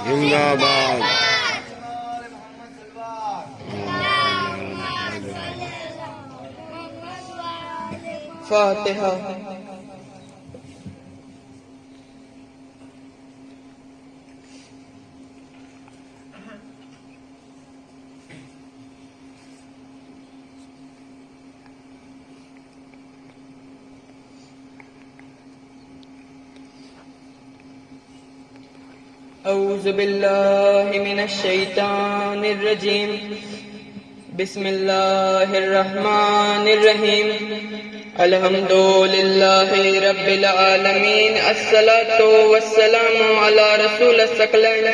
زندہ باد. فاتحہ. اعوذ باللہ من الشیطان الرجیم. بسم اللہ الرحمن الرحیم. الحمد للہ رب العالمین. الصلاۃ والسلام علی رسول الثقلین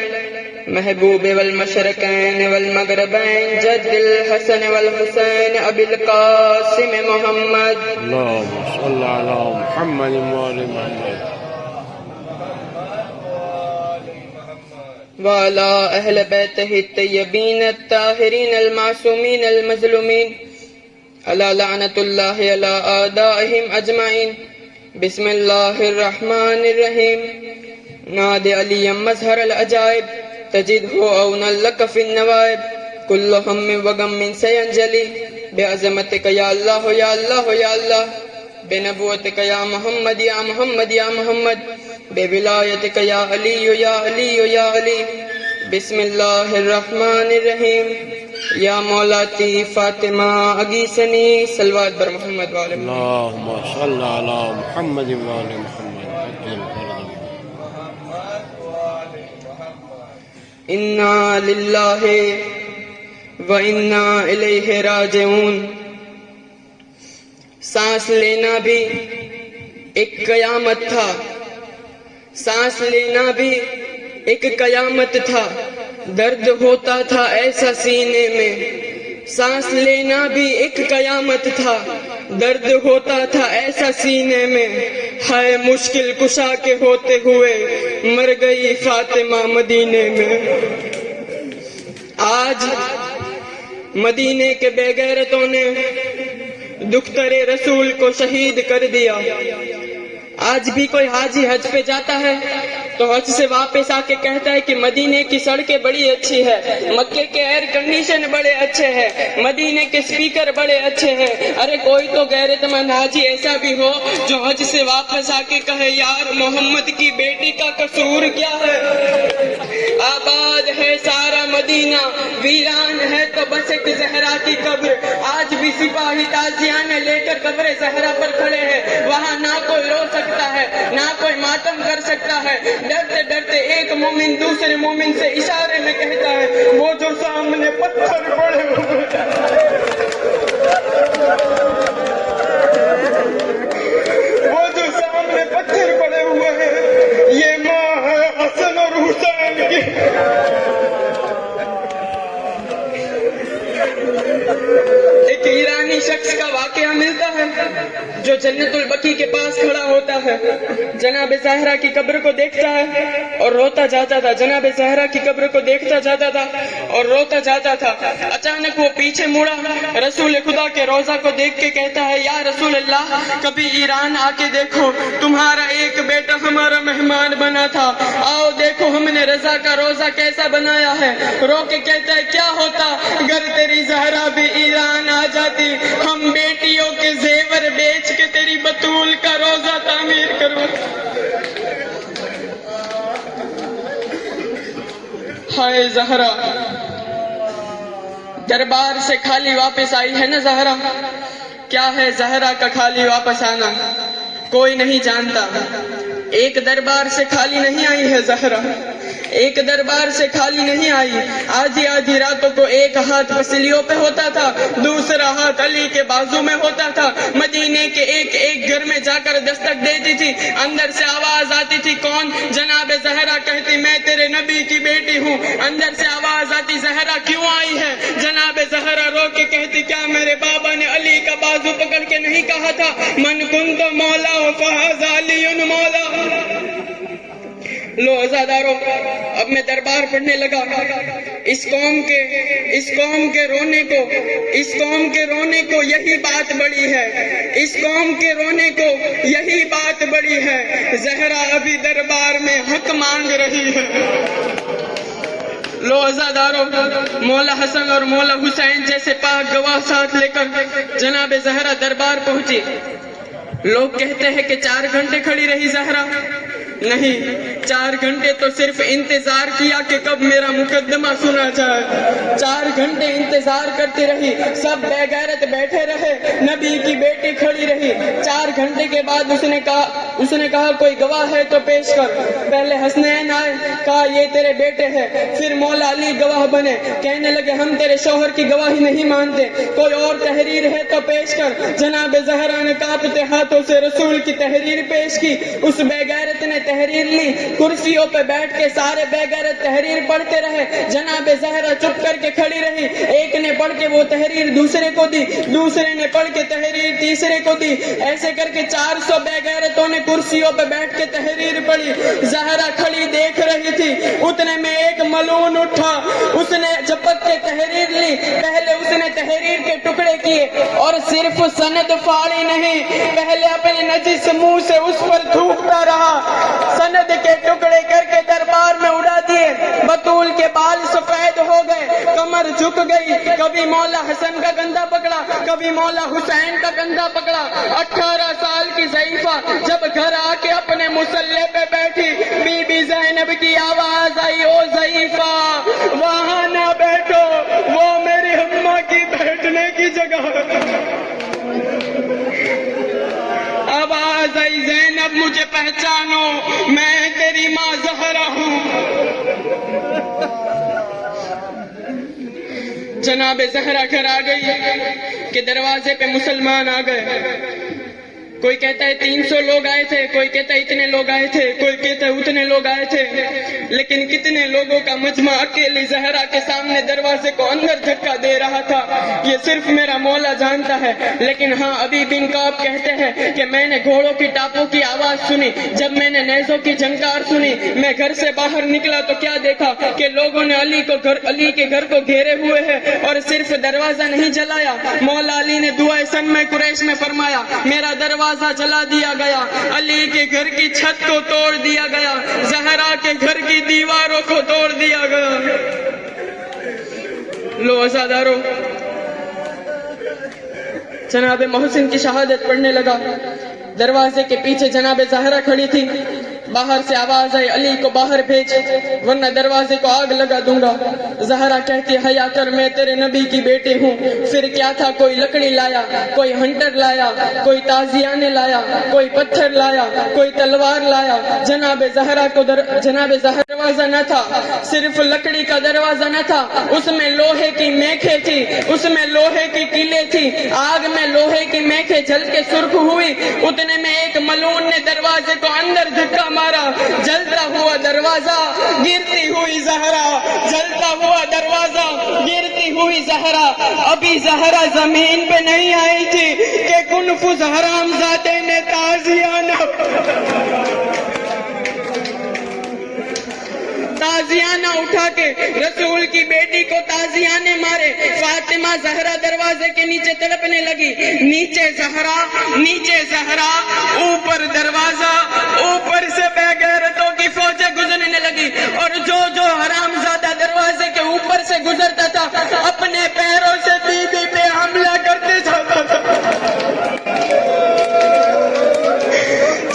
محبوب والمشرقین والمغربین جد الحسن والحسین ابی القاسم محمد. اللهم صل على محمد وآل محمد. وعلى أهل بيته الطيبين الطاهرين المعصومين المظلومين على لعنة الله على أعدائهم أجمعين. بسم الله الرحمن الرحيم. نادي عليا مظهر العجائب تجده عونا لك في النوائب. كل هم وغم سينجلي بعظمتك يا الله يا الله يا الله. بنبوتك يا محمد يا محمد يا محمد. بولایتک یا علی یا علی یا علی. بسم اللہ الرحمن الرحیم. یا مولاتی فاطمہ اگیسنی. صلوات بر محمد وآل محمد. اللهم صل على محمد وآل محمد. عجل فرجهم. انا للہ و انا الیہ راجعون. سانس لینا بھی ایک قیامت تھا. سانس لینا بھی ایک قیامت تھا. درد ہوتا تھا ایسا سینے میں. سانس لینا بھی ایک قیامت تھا. درد ہوتا تھا ایسا سینے میں. ہائے مشکل کشا کے ہوتے ہوئے مر گئی فاطمہ مدینے میں. آج مدینے کے بے غیرتوں نے دختر رسول کو شہید کر دیا. آج بھی کوئی حاجی حج پہ جاتا ہے تو حج سے واپس آ کے کہتا ہے کہ مدینے کی سڑکیں بڑی اچھی ہے, مکے کے ایئر کنڈیشن بڑے اچھے ہیں, مدینے کے سپیکر بڑے اچھے ہیں. ارے کوئی تو غیرت مند حاجی ایسا بھی ہو جو حج سے واپس آ کے کہے یار محمد کی بیٹی کا قصور کیا ہے. آباد ہے سارا مدینہ, ویران ہے تو بس ایک زہرا کی قبر. آج بھی سپاہی تازیانے لے کر قبر زہرا پر کھڑے ہیں. وہاں نہ کوئی رو سکتا ہے نہ کوئی ماتم کر سکتا ہے. ڈرتے ڈرتے ایک مومن دوسرے مومن سے اشارے میں کہتا ہے وہ جو سامنے پتھر پڑے ہوئے, وہ جو سامنے پتھر پڑے ہوئے ہیں یہ ماں ہے حسن اور حسین کی. ایک ایرانی شخص کا واقعہ ملتا ہے جو جنت البقیع کے پاس کھڑا ہوتا ہے. جناب زہرا کی قبر کو دیکھتا ہے اور روتا جاتا تھا. جناب زہرا کی قبر کو دیکھتا جاتا تھا اور روتا جاتا تھا. اچانک وہ پیچھے مڑا, رسول خدا کے روضہ کو دیکھ کے کہتا ہے یا رسول اللہ کبھی ایران آ کے دیکھو, تمہارا ایک بیٹا ہمارا مہمان بنا تھا. آؤ دیکھو ہم نے رضا کا روضہ کیسا بنایا ہے. رو کے کہتا ہے کیا ہوتا اگر تیری زہرا بھی ایران آ جاتی, ہم بیٹیوں کے زیور بیچ کے تیری بطول کا روضہ تعمیر کرو. ہائے زہرا, دربار سے خالی واپس آئی ہے نا زہرا. کیا ہے زہرا کا خالی واپس آنا کوئی نہیں جانتا. ایک دربار سے خالی نہیں آئی ہے زہرا, ایک دربار سے خالی نہیں آئی. آدھی آدھی راتوں کو ایک ہاتھ پسلیوں پہ ہوتا تھا, دوسرا ہاتھ علی کے بازو میں ہوتا تھا. مدینے کے ایک ایک گھر میں جا کر دستک دیتی تھی. اندر سے آواز آتی تھی کون؟ جناب زہرا. کہتی میں تیرے نبی کی بیٹی ہوں. اندر سے آواز آتی زہرا کیوں آئی ہے؟ جناب زہرا رو کے کہتی کیا میرے بابا نے علی کا بازو پکڑ کے نہیں کہا تھا من کنت مولا فہذا علی مولا. لو عزادارو, اب میں دربار پڑھنے لگا. اس قوم کے رونے کو یہی بات بڑی ہے. اس قوم کے رونے کو یہی بات بڑی ہے. زہرا ابھی دربار میں حق مانگ رہی ہے. لو عزادارو، مولا حسن اور مولا حسین جیسے پاک گواہ ساتھ لے کر جناب زہرا دربار پہنچی۔ لوگ کہتے ہیں کہ 4 گھنٹے کھڑی رہی زہرا، نہیں، 4 گھنٹے تو صرف انتظار کیا کہ کب میرا مقدمہ سنا جائے۔ 4 گھنٹے انتظار کرتی رہی، سب بے غیرت بیٹھے رہے، نبی کی بیٹی کھڑی رہی۔ 4 گھنٹے کے بعد اس نے کہا کوئی گواہ ہے تو پیش کر۔ پہلے حسنین آئے، کہا یہ تیرے بیٹے ہیں۔ پھر مولا علی گواہ بنے، کہنے لگے ہم تیرے شوہر کی گواہی نہیں مانتے، کوئی اور تحریر ہے تو پیش کر۔ جناب زہرا نے کانپتے ہاتھوں سے رسول کی تحریر پیش کی۔ اس بے غیرت نے تحریر لی، کرسیوں پہ بیٹھ کے سارے بے غیرت تحریر پڑھتے رہے۔ جناب زہرا چپ کر کے کھڑی رہی، ایک نے پڑھ کے وہ تحریر دوسرے کو دی، دوسرے نے پڑھ کے تحریر تیسرے کو دی، ایسے کر کے 400 بے غیرتوں نے کرسیوں پہ بیٹھ کے تحریر پڑھی۔ زہرا کھڑی دیکھ رہی تھی، اتنے میں ایک ملعون اٹھا، اس نے جھپک کے تحریر لی۔ پہلے اس نے تحریر کے ٹکڑے کیے اور صرف سند پھاڑی نہیں، پہلے اپنے نجس منہ سے اس پر تھوکتا رہا، سند کے ٹکڑے کر کے دربار میں اڑا دیے۔ بطول کے بال سفید ہو گئے، کمر جھک گئی، کبھی مولا حسن کا گندھا پکڑا، کبھی مولا حسین کا گندھا پکڑا۔ 18 سال کی ضعیفہ جب گھر آ کے اپنے مصلے پہ بیٹھی، بی بی زینب کی آواز آئی، او ضعیفہ وہاں نہ بیٹھو، وہ میری اماں کی بیٹھنے کی جگہ ہے۔ آواز آئی، زینب مجھے پہچانو، میں تیری ماں زہرا ہوں۔ جناب زہرا گھر آ گئی کہ دروازے پہ مسلمان آ گئے۔ کوئی کہتا ہے 300 لوگ آئے تھے، کوئی کہتا ہے اتنے لوگ آئے تھے، کوئی کہتا ہے اتنے لوگ آئے تھے، لیکن کتنے لوگوں کا مجمع اکیلی زہرا کے سامنے دروازے کو اندر دھکا دے رہا تھا، یہ صرف میرا مولا جانتا ہے۔ لیکن ہاں، ابی بن کعب کہتے ہیں کہ میں نے گھوڑوں کی ٹاپوں کی آواز سنی، جب میں نے نیزوں کی جھنکار سنی، میں گھر سے باہر نکلا تو کیا دیکھا کہ لوگوں نے علی کے گھر کو گھیرے ہوئے ہیں، اور صرف دروازہ نہیں جلایا، مولا علی نے دعائے سن میں قریش میں فرمایا میرا دروازہ جلا دیا گیا، علی کے گھر کی چھت کو توڑ دیا گیا، زہرا کے گھر کی دیواروں کو توڑ دیا گیا۔ لو عزادارو، جناب محسن کی شہادت پڑھنے لگا۔ دروازے کے پیچھے جناب زہرا کھڑی تھی، باہر سے آواز آئی علی کو باہر بھیج ورنہ دروازے کو آگ لگا دوں گا۔ زہرا کہتی حیا کر، میں تیرے نبی کی بیٹی ہوں۔ پھر کیا تھا، کوئی لکڑی لایا، کوئی ہنٹر لایا، کوئی تازیانے لایا، کوئی پتھر لایا، کوئی تلوار لایا۔ جناب زہرا دروازہ نہ تھا، صرف لکڑی کا دروازہ نہ تھا، اس میں لوہے کی میخیں تھی، اس میں لوہے کی کیلیں تھی۔ آگ میں لوہے کی میخیں جل کے سرخ ہوئی، اتنے میں ایک ملعون نے دروازے کو اندر دھکا مارا، جلتا ہوا دروازہ، گرتی ہوئی زہرا، جلتا ہوا دروازہ، گرتی ہوئی زہرا۔ ابھی زہرا زمین پہ نہیں آئی تھی کہ کنفذ حرامزادے نے تازیانہ اٹھا کے رسول کی بیٹی کو تازیانے مارے۔ فاطمہ زہرا دروازے کے نیچے تڑپنے لگی، نیچے زہرا، اوپر دروازہ، اوپر سے بے غیرتوں کی فوجیں گزرنے لگی، اور جو حرامزادہ دروازے کے اوپر سے گزرتا تھا اپنے پیروں سے بی بی پہ حملہ کرتے جاتا تھا۔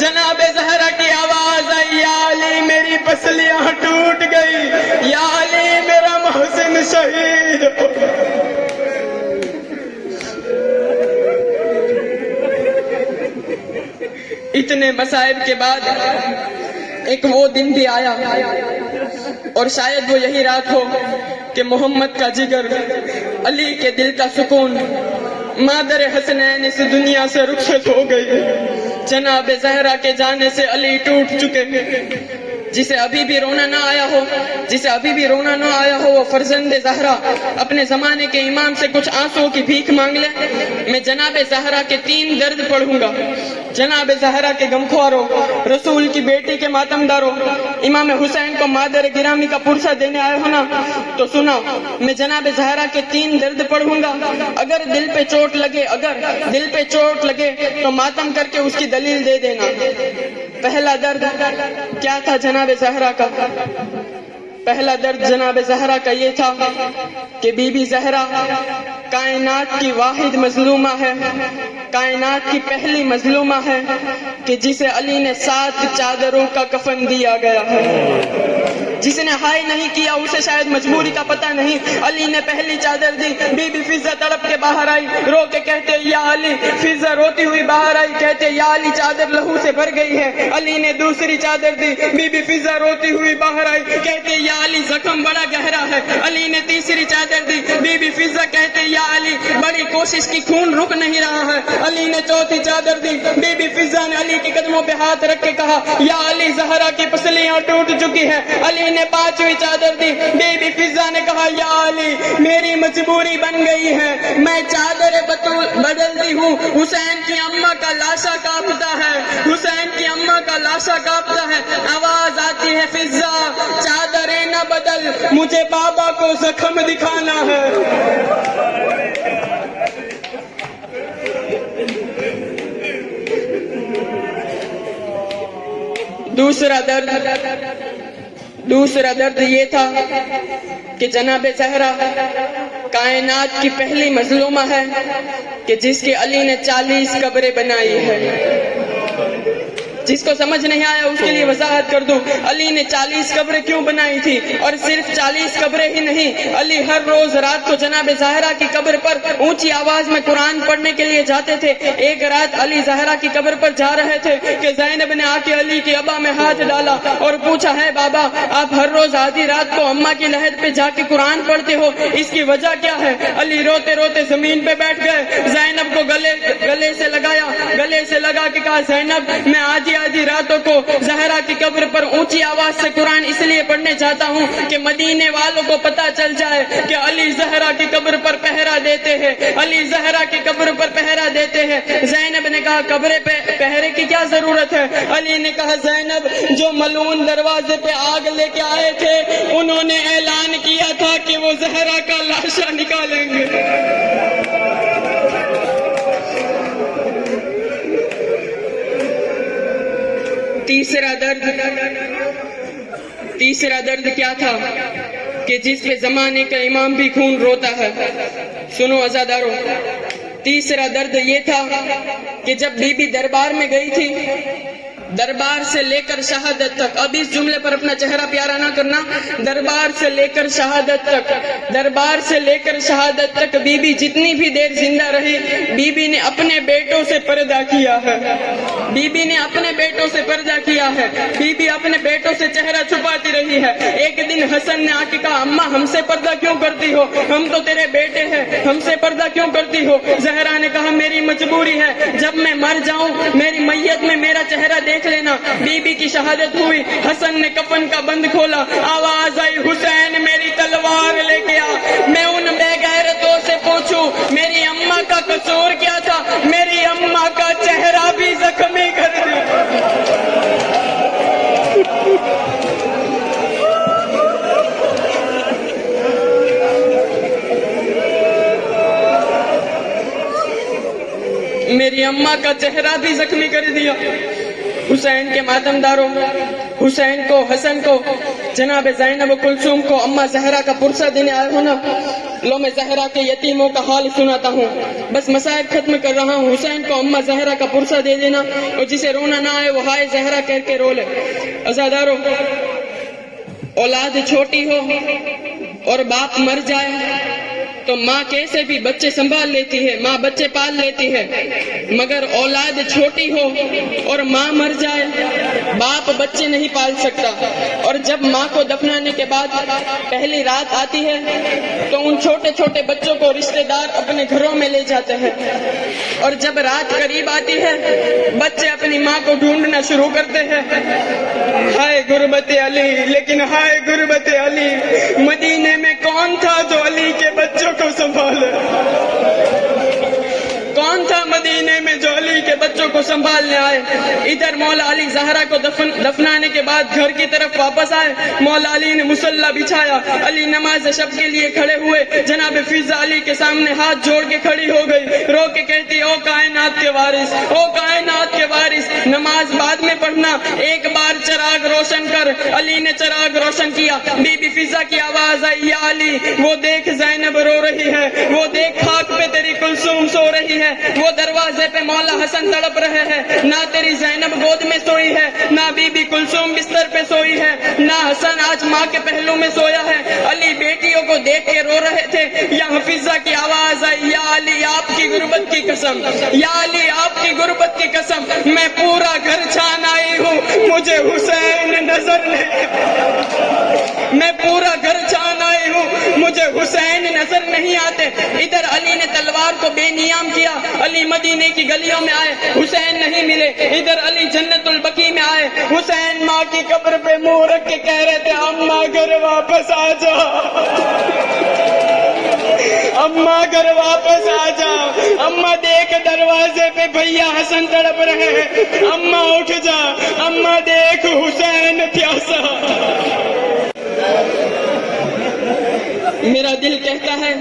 جناب زہرا کی آواز آئی، یا علی میری پسلیاں ٹوٹ گئی، یا علی میرا محسن شہید ہو۔ اتنے مصائب کے بعد ایک وہ دن بھی آیا، اور شاید وہ یہی رات ہو کہ محمد کا جگر، علی کے دل کا سکون، مادر حسنین اس دنیا سے رخصت ہو گئی۔ جناب زہرا کے جانے سے علی ٹوٹ چکے ہیں۔ جسے ابھی بھی رونا نہ آیا ہو وہ فرزند زہرا اپنے زمانے کے امام سے کچھ آنسوں کی بھیک مانگ لے۔ میں جناب زہرا کے 3 درد پڑھوں گا۔ جناب زہرا کے غمخواروں، رسول کی بیٹی کے ماتم داروں، امام حسین کو مادر گرامی کا پرسہ دینے آئے ہو نا، تو سنا، میں جناب زہرا کے 3 درد پڑھوں گا۔ اگر دل پہ چوٹ لگے تو ماتم کر کے اس کی دلیل دے دینا۔ پہلا درد کیا تھا جناب زہرا کا؟ پہلا درد جناب زہرا کا یہ تھا کہ بی بی زہرا کائنات کی واحد مظلومہ ہے، کائنات کی پہلی مظلومہ ہے کہ جسے علی نے 7 چادروں کا کفن دیا گیا ہے۔ جس نے ہائی نہیں کیا اسے شاید مجبوری کا پتہ نہیں، علی نے پہلی چادر دی، بی بی فضہ تڑپ کے باہر آئی، رو کے کہتے یا علی، فضہ روتی ہوئی باہر آئی، کہتے یا علی چادر لہو سے بھر گئی ہے۔ علی نے دوسری چادر دی، بی بی فضہ روتی ہوئی باہر آئی، کہتے یا علی زخم بڑا گہرا ہے۔ علی نے تیسری چادر دی، بی بی فضہ کہتے یا علی بڑی کوشش کی خون رک نہیں رہا ہے۔ علی نے چوتھی چادر دی، بی بی فضہ نے علی کے قدموں پہ ہاتھ رکھ کے کہا یا علی زہرا کی پسلیاں ٹوٹ چکی ہے۔ علی نے 5ویں چادر دی، بی بی فضہ نے کہا یا علی میری مجبوری بن گئی ہے، میں چادر بدلتی ہوں۔ حسین کی اماں کا لاشا کانپتا ہے، حسین کی اماں کا لاشا کانپتا ہے، آواز آتی ہے فضہ چادریں نہ بدل، مجھے بابا کو زخم دکھانا ہے۔ دوسرا درد یہ تھا کہ جناب زہرا کائنات کی پہلی مظلومہ ہے کہ جس کی علی نے 40 قبریں بنائی ہے۔ جس کو سمجھ نہیں آیا اس کے لیے وضاحت کر دوں، علی نے 40 قبریں کیوں بنائی تھی، اور صرف 40 قبریں ہی نہیں، علی ہر روز رات کو جناب زہرا کی قبر پر اونچی آواز میں قرآن پڑھنے کے لیے جاتے تھے۔ ایک رات علی زہرا کی قبر پر جا رہے تھے کہ زینب نے آ کے علی کی ابا میں ہاتھ ڈالا اور پوچھا ہے بابا آپ ہر روز آدھی رات کو اماں کی لحد پہ جا کے قرآن پڑھتے ہو، اس کی وجہ کیا ہے؟ علی روتے روتے زمین پہ بیٹھ گئے، زینب کو گلے سے لگا کے کہا زینب میں آدھی راتوں کو زہرا کی قبر پر اونچی آواز سے قرآن اس لیے پڑھنے جاتا ہوں کہ مدینے والوں کو پتہ چل جائے کہ علی زہرا کی قبر پر پہرا دیتے ہیں، علی زہرا کی قبر پر پہرا دیتے ہیں۔ زینب نے کہا قبر پہ پہرے کی کیا ضرورت ہے؟ علی نے کہا زینب جو ملعون دروازے پہ آگ لے کے آئے تھے انہوں نے اعلان کیا تھا کہ وہ زہرا کا لاشا نکالیں گے۔ تیسرا درد کیا تھا کہ جس پہ زمانے کا امام بھی خون روتا ہے۔ سنو عزادارو، تیسرا درد یہ تھا کہ جب بی بی دربار میں گئی تھی، دربار سے لے کر شہادت تک، اب اس جملے پر اپنا چہرہ پیارا نہ کرنا، دربار سے لے کر شہادت تک، دربار سے لے کر شہادت تک بی بی جتنی بھی دیر زندہ رہی، بی بی نے اپنے بیٹوں سے پردہ کیا ہے، بی بی نے اپنے بیٹوں سے پردہ کیا ہے، بی بی اپنے بیٹوں سے چہرہ چھپاتی رہی ہے۔ ایک دن حسن نے آ کے کہا اماں ہم سے پردہ کیوں کرتی ہو، ہم تو تیرے بیٹے ہیں، ہم سے پردہ کیوں کرتی ہو؟ زہرا نے کہا میری مجبوری ہے، جب میں مر جاؤں میری میت میں میرا چہرہ دیکھ لینا۔ بی بی کی شہادت ہوئی، حسن نے کفن کا بند کھولا، آواز آئی حسین میری تلوار لے کے آ، میں ان بے غیرتوں سے پوچھوں میری اماں کا قصور کیا تھا، میری اماں کا چہرہ بھی زخمی کر دیا۔ میری اماں کا چہرہ بھی زخمی کر دیا۔ حسین کے ماتم داروں، حسین کو، حسن کو، جناب زینب و کلثوم کو اماں زہرا کا پرسہ دینے آئے ہو نا، لو میں زہرا کے یتیموں کا حال سناتا ہوں، بس مسائل ختم کر رہا ہوں۔ حسین کو اماں زہرا کا پرسہ دے دینا، اور جسے رونا نہ آئے وہ ہائے زہرا کہہ کے رو لے۔ عزاداروں، اولاد چھوٹی ہو اور باپ مر جائے تو ماں کیسے بھی بچے سنبھال لیتی ہے، ماں بچے پال لیتی ہے، مگر اولاد چھوٹی ہو اور ماں مر جائے باپ بچے نہیں پال سکتا۔ اور جب ماں کو دفنانے کے بعد پہلی رات آتی ہے تو ان چھوٹے چھوٹے بچوں کو رشتہ دار اپنے گھروں میں لے جاتے ہیں، اور جب رات قریب آتی ہے بچے اپنی ماں کو ڈھونڈنا شروع کرتے ہیں۔ ہائے غربت علی، لیکن ہائے غربت علی، مدینے میں کون تھا جو علی کے بچوں کو سنبھالے؟ کون تھا مدینے میں جو علی کے بچوں بچوں کو سنبھالنے آئے. ادھر مولا علی زہرا کو دفنانے کے بعد گھر کی طرف واپس آئے. مولا علی نے مصلی بچھایا. علی نماز شب کے لیے کھڑے ہوئے. جناب فضا علی کے سامنے ہاتھ جوڑ کے کھڑی ہو گئی. رو کے کہتی او کائنات کے وارث، او کائنات کے وارث، نماز بعد میں پڑھنا، ایک بار چراغ روشن کر. علی نے چراغ روشن کیا. بی بی فضا کی آواز آئی یا علی وہ دیکھ زینب رو رہی ہے، وہ دیکھ خاک پہ تیری کلثوم سو رہی ہے، وہ دروازے پہ مولا حسن تڑپ رہے ہیں. نہ تیری زینب گود میں سوئی ہے، نہ بی بی کلثوم بستر پہ سوئی ہے، نہ حسن آج ماں کے پہلو میں سویا ہے. علی بیٹیوں کو دیکھ کے رو رہے تھے. یہاں فضا کی آواز آئی یا علی آپ کی غربت کی قسم، یا علی آپ کی غربت کی قسم، میں پورا گھر چھان آئی ہوں، مجھے حسین نظر نہیں، میں پورا گھر چھان آئی ہوں، مجھے حسین نظر نہیں آتے. ادھر علی نے تلوار کو بے نیام کیا. علی مدینے کی گلیوں میں آئے، حسین نہیں ملے. ادھر علی جنت البقیع میں آئے. حسین ماں کی قبر پہ منہ رکھ کے کہہ رہے تھے اماں گھر واپس آ جا، اماں گھر واپس آ جا. اماں دیکھ دروازے پہ بھیا حسن تڑپ رہے ہیں، اماں اٹھ جا، اماں دیکھ حسین پیاسا. میرا دل کہتا ہے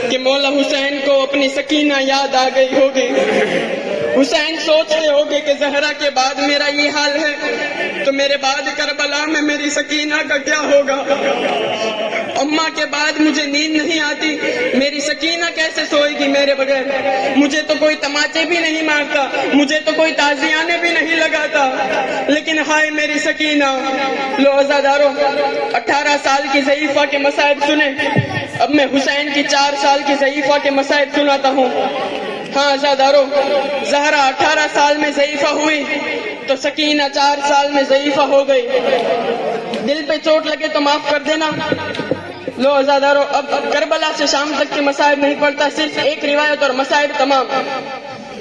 کہ مولا حسین کو اپنی سکینہ یاد آ گئی ہوگی. حسین سوچ رہے ہوگے کہ زہرا کے بعد میرا یہ حال ہے تو میرے بعد کربلا میں میری سکینہ کا کیا ہوگا. اماں کے بعد مجھے نیند نہیں آتی، میری سکینہ کیسے سوئے گی میرے بغیر. مجھے تو کوئی تماچے بھی نہیں مارتا، مجھے تو کوئی تازیانے بھی نہیں لگاتا، لیکن ہائے میری سکینہ. لو عزادارو 18 سال کی ضعیفہ کے مصائب سنے. اب میں حسین کی 4 سال کی ضعیفہ کے مصائب سناتا ہوں. ہاں عزادارو، زہرا 18 سال میں ضعیفہ ہوئی تو سکینہ 4 سال میں ضعیفہ ہو گئی. دل پہ چوٹ لگے تو معاف کر دینا. لو عزادارو، اب کربلا سے شام تک کے مصائب نہیں پڑتا، صرف ایک روایت اور مصائب تمام.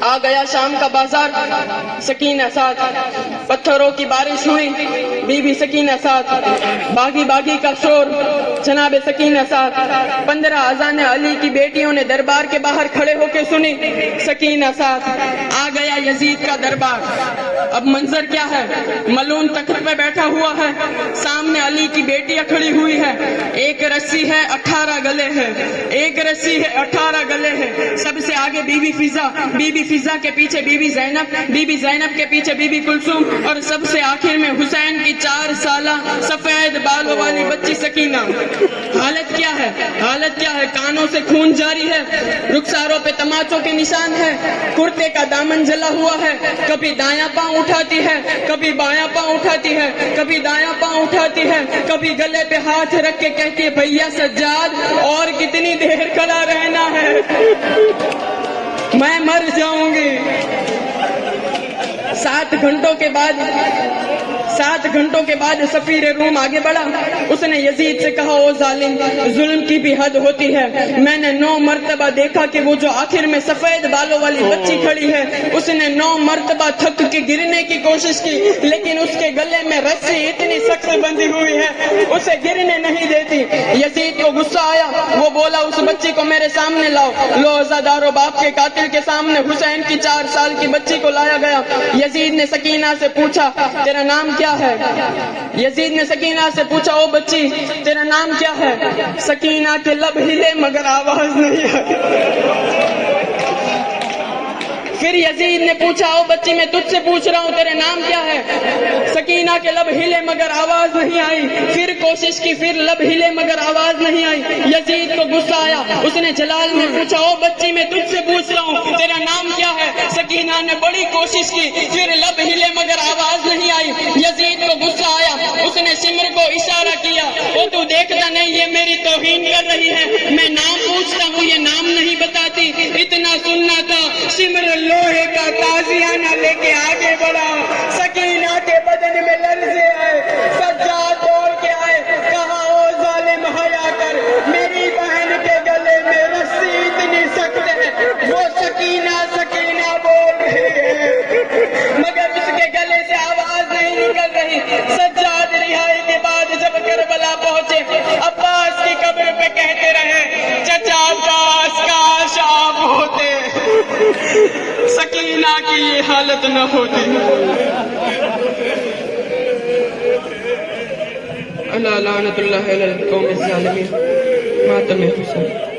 آ گیا شام کا بازار، سکینہ ساتھ. پتھروں کی بارش ہوئی، بی بی سکینہ ساتھ. باغی باغی کا شور، جناب سکینہ ساتھ. 15 اذان علی کی بیٹیوں نے دربار کے باہر کھڑے ہو کے سنی، سکینہ ساتھ. آ گیا یزید کا دربار. اب منظر کیا ہے؟ ملون تخت پہ بیٹھا ہوا ہے، سامنے علی کی بیٹیاں کھڑی ہوئی ہے. ایک رسی ہے 18 گلے ہیں، ایک رسی ہے 18 گلے ہیں. سب سے آگے بی بی فضا، بی بی فضا کے پیچھے بی بی زینب، بی بی زینب کے پیچھے بی بی کلثوم، اور سب سے آخر میں حسین کی 4 سالہ سفید بالوں والی بچی سکینہ. حالت کیا ہے؟ حالت کیا ہے؟ کانوں سے خون جاری ہے، رخساروں پہ تماچوں کے نشان ہے، کرتے کا دامن جلا ہوا ہے. کبھی دایاں پاؤں اٹھاتی ہے، کبھی بایاں پاؤں اٹھاتی ہے، کبھی دایاں پاؤں اٹھاتی ہے، کبھی گلے پہ ہاتھ رکھ کے کہتی ہے بھیا سجاد اور کتنی دیر کھڑا رہنا ہے، میں مر جاؤں گی. 7 گھنٹوں کے بعد سفیر روم آگے بڑھا. اس نے یزید سے کہا او ظالم، ظلم کی بھی حد ہوتی ہے. میں نے 9 مرتبہ دیکھا کہ وہ جو آخر میں سفید بالوں والی بچی کھڑی ہے، اس نے 9 مرتبہ تھک کے گرنے کی کوشش کی، لیکن اس کے گلے میں رسی اتنی سخت بندھی ہوئی ہے اسے گرنے نہیں دیتی. یزید کو غصہ آیا، وہ بولا اس بچی کو میرے سامنے لاؤ. لو عزادارو، باپ کے قاتل کے سامنے حسین کی 4 سال کی بچی کو لایا گیا. یزید نے سکینہ سے پوچھا تیرا نام کیا ہے؟ یزید نے سکینہ سے پوچھا او بچی تیرا نام کیا ہے؟ سکینہ کے لب ہلے مگر آواز نہیں آئی. پھر یزید نے پوچھا او بچی میں تجھ سے پوچھ رہا ہوں تیرے نام کیا ہے؟ سکینہ کے لب ہلے مگر آواز نہیں آئی. پھر کوشش کی، پھر لب ہلے مگر آواز نہیں آئی. یزید کو غصہ آیا، اس نے جلال میں پوچھا او بچی میں تجھ سے پوچھ رہا ہوں تیرا نام کیا ہے؟ سکینہ نے بڑی کوشش کی، پھر لب ہلے مگر آواز نہیں آئی. یزید کو غصہ آیا، اس نے سمر کو اشارہ کیا، او تو دیکھتا نہیں یہ میری توہین کر رہی ہے، میں نام پوچھتا ہوں یہ نام نہیں بتاتی. اتنا سننا تھا، سمر لوہے کا تازیانہ لے کے آگے بڑھا. سکینہ کے بدن میں لرزے آئے، سجاد دوڑ کے آئے، کہا او ظالم حیا کر، میری بہن کے گلے میں رسی اتنی سخت ہے. وہ سکینہ سکینہ بول رہی ہے مگر اس کے گلے سے آواز نہیں نکل رہی. سجاد رہائی کے بعد جب سینا کی یہ حالت نہ ہوتی. اللہ لعنت اللہ علی القوم الظالمین. ماتم حسین.